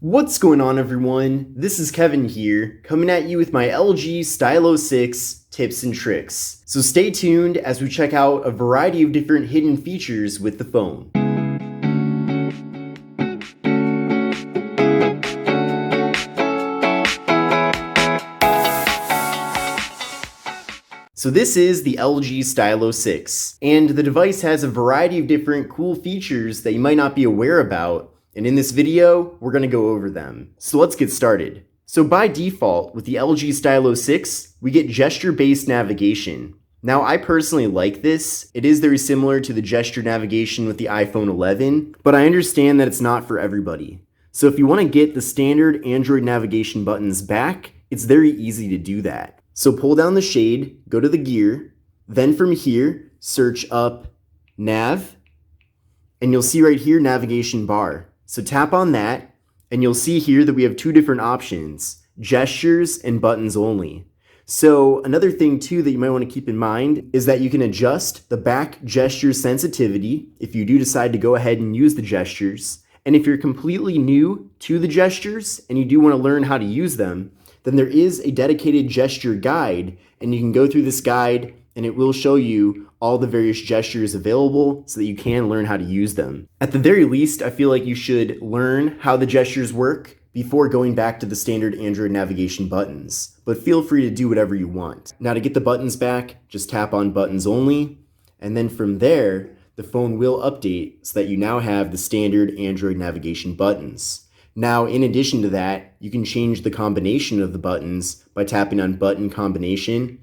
What's going on, everyone? This is Kevin here, coming at you with my LG Stylo 6 tips and tricks. So stay tuned as we check out a variety of different hidden features with the phone. So this is the LG Stylo 6, and the device has a variety of different cool features that you might not be aware about. And in this video, we're going to go over them. So let's get started. So by default, with the LG Stylo 6, we get gesture-based navigation. Now, I personally like this. It is very similar to the gesture navigation with the iPhone 11, but I understand that it's not for everybody. So if you want to get the standard Android navigation buttons back, it's very easy to do that. So pull down the shade, go to the gear, then from here, search up Nav, and you'll see right here, navigation bar. So tap on that, and you'll see here that we have two different options, gestures and buttons only. So another thing too that you might want to keep in mind is that you can adjust the back gesture sensitivity if you do decide to go ahead and use the gestures. And if you're completely new to the gestures and you do want to learn how to use them, then there is a dedicated gesture guide, and you can go through this guide and it will show you all the various gestures available so that you can learn how to use them. At the very least, I feel like you should learn how the gestures work before going back to the standard Android navigation buttons, but feel free to do whatever you want. Now to get the buttons back, just tap on buttons only, and then from there, the phone will update so that you now have the standard Android navigation buttons. Now, in addition to that, you can change the combination of the buttons by tapping on button combination.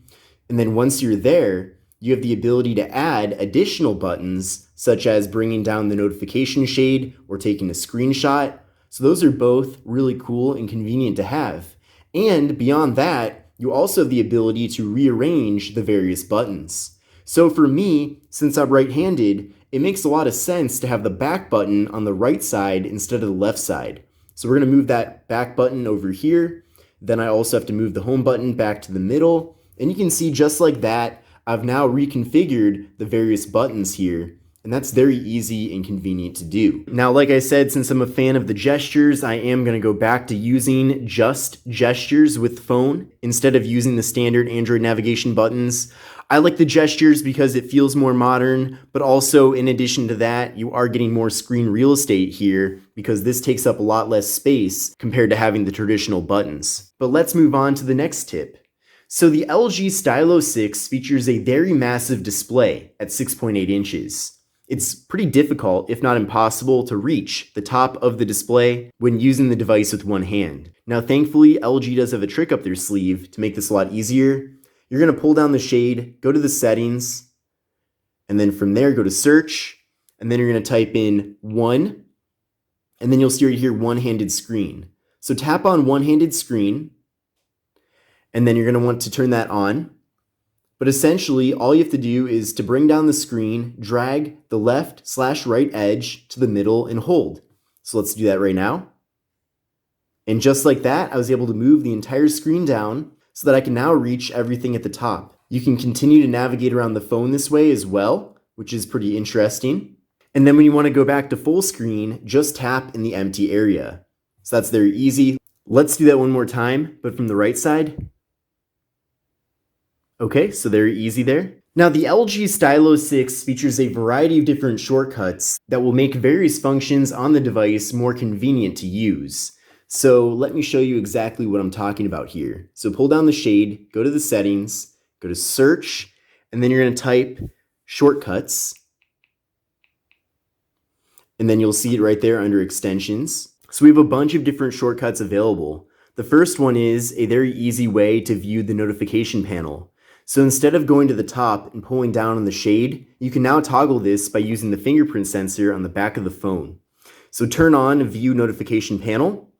And then once you're there, you have the ability to add additional buttons, such as bringing down the notification shade or taking a screenshot. So those are both really cool and convenient to have. And beyond that, you also have the ability to rearrange the various buttons. So for me, since I'm right-handed, it makes a lot of sense to have the back button on the right side instead of the left side. So we're going to move that back button over here. Then I also have to move the home button back to the middle. And you can see just like that, I've now reconfigured the various buttons here, and that's very easy and convenient to do. Now, like I said, since I'm a fan of the gestures, I am going to go back to using just gestures with the phone instead of using the standard Android navigation buttons. I like the gestures because it feels more modern, but also in addition to that, you are getting more screen real estate here because this takes up a lot less space compared to having the traditional buttons. But let's move on to the next tip. So the LG Stylo 6 features a very massive display at 6.8 inches. It's pretty difficult, if not impossible, to reach the top of the display when using the device with one hand. Now, thankfully, LG does have a trick up their sleeve to make this a lot easier. You're going to pull down the shade, go to the settings, and then from there, go to search, and then you're going to type in one, and then you'll see right here, OneHanded Screen. So tap on OneHanded Screen, and then you're going to want to turn that on. But essentially, all you have to do is to bring down the screen, drag the left/right edge to the middle and hold. So let's do that right now. And just like that, I was able to move the entire screen down so that I can now reach everything at the top. You can continue to navigate around the phone this way as well, which is pretty interesting. And then when you want to go back to full screen, just tap in the empty area. So that's very easy. Let's do that one more time, but from the right side. Okay, so very easy there. Now, the LG Stylo 6 features a variety of different shortcuts that will make various functions on the device more convenient to use. So let me show you exactly what I'm talking about here. So pull down the shade, go to the settings, go to search, and then you're going to type shortcuts. And then you'll see it right there under extensions. So we have a bunch of different shortcuts available. The first one is a very easy way to view the notification panel. So instead of going to the top and pulling down on the shade, you can now toggle this by using the fingerprint sensor on the back of the phone. So turn on View Notification Panel,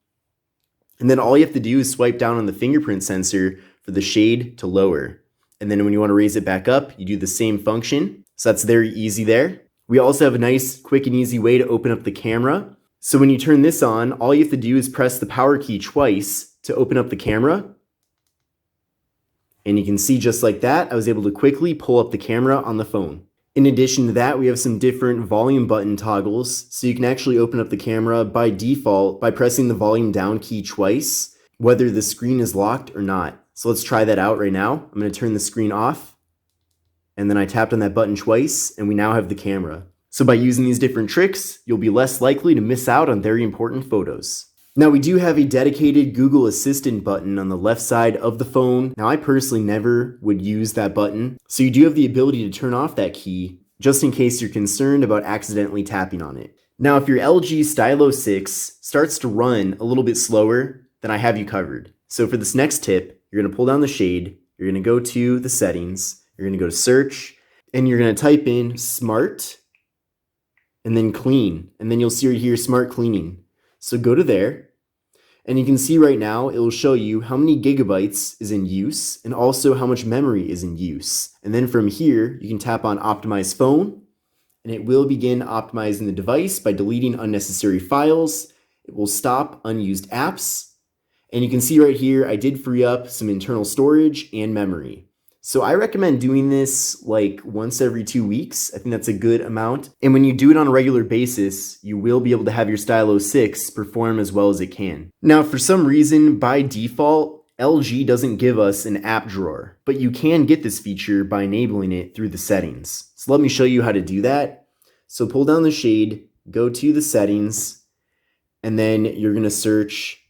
and then all you have to do is swipe down on the fingerprint sensor for the shade to lower. And then when you want to raise it back up, you do the same function. So that's very easy there. We also have a nice, quick and easy way to open up the camera. So when you turn this on, all you have to do is press the power key twice to open up the camera. And you can see just like that, I was able to quickly pull up the camera on the phone. In addition to that, we have some different volume button toggles, so you can actually open up the camera by default by pressing the volume down key twice, whether the screen is locked or not. So let's try that out right now. I'm going to turn the screen off, and then I tapped on that button twice, and we now have the camera. So by using these different tricks, you'll be less likely to miss out on very important photos. Now we do have a dedicated Google Assistant button on the left side of the phone. Now I personally never would use that button, so you do have the ability to turn off that key just in case you're concerned about accidentally tapping on it. Now if your LG Stylo 6 starts to run a little bit slower, then I have you covered. So for this next tip, you're going to pull down the shade, you're going to go to the settings, you're going to go to search, and you're going to type in smart and then clean, and then you'll see right here smart cleaning. So go to there, and you can see right now it will show you how many gigabytes is in use and also how much memory is in use. And then from here, you can tap on Optimize Phone, and it will begin optimizing the device by deleting unnecessary files. It will stop unused apps. And you can see right here, I did free up some internal storage and memory. So I recommend doing this like once every 2 weeks. I think that's a good amount. And when you do it on a regular basis, you will be able to have your Stylo 6 perform as well as it can. Now, for some reason, by default, LG doesn't give us an app drawer, but you can get this feature by enabling it through the settings. So let me show you how to do that. So pull down the shade, go to the settings, and then you're gonna search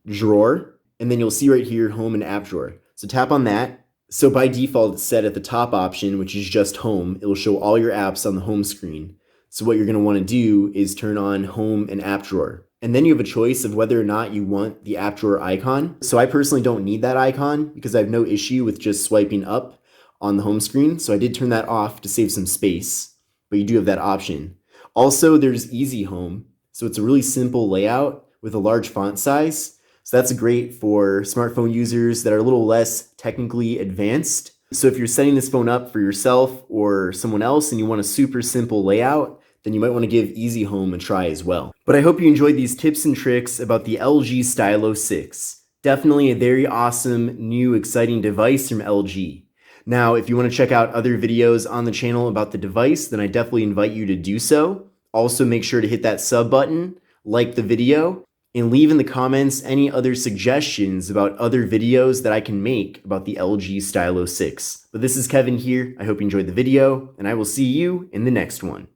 drawer, and then you'll see right here, home and app drawer. So tap on that. So by default, it's set at the top option, which is just home. It will show all your apps on the home screen. So what you're going to want to do is turn on home and app drawer. And then you have a choice of whether or not you want the app drawer icon. So I personally don't need that icon because I have no issue with just swiping up on the home screen. So I did turn that off to save some space, but you do have that option. Also, there's Easy Home. So it's a really simple layout with a large font size. So that's great for smartphone users that are a little less technically advanced. So if you're setting this phone up for yourself or someone else and you want a super simple layout, then you might want to give Easy Home a try as well. But I hope you enjoyed these tips and tricks about the LG Stylo 6. Definitely a very awesome, new, exciting device from LG. Now, if you want to check out other videos on the channel about the device, then I definitely invite you to do so. Also, make sure to hit that sub button, like the video, and leave in the comments any other suggestions about other videos that I can make about the LG Stylo 6. But this is Kevin here. I hope you enjoyed the video, and I will see you in the next one.